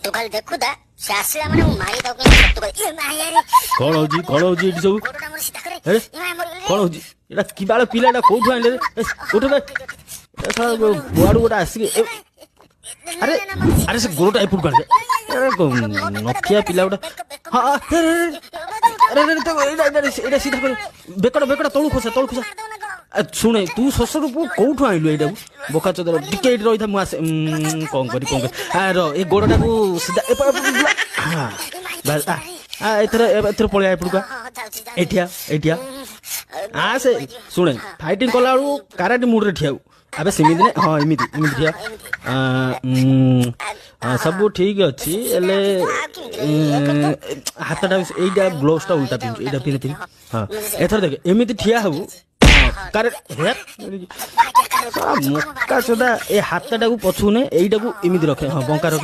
तू खाली देखु दा से आसीला माने मारी दो के तू ए माया रे कौन होजी एटी सब गोडा मोर सीधा करे ए ए माया मोर गेले कौन होजी एटा कि बाला पिलाटा कोठु आइले रे उठ बे एटा बुआडू गोटा आसी अरे अरे से गोटा एपुट कर अरे नथिया पिला गोटा हां अरे अरे तो एटा सीधा कर बेकड़ा तळु खोसा शुणे तू शशुर पु कोठु आइलु एटा बोका चदर टिके एटी रही था मु आसे कोन करी आरो ए गोडटा को सीधा हां बस एथर पळे एपुट का एठिया आ से शुणे फाइटिंग कला कराटे मूड रे ठियाउ अबे सिमिति ने हां इमिति ठिया सब ठीक अछि एले हाथटा एइटा ग्लोव्स टा उल्टा पिन एइटा पिन हां एथर देख एमिति ठिया हबु करे हे मक्का सदा ए हाथटा को पछुने एइटा को इमिति रखे हां बंका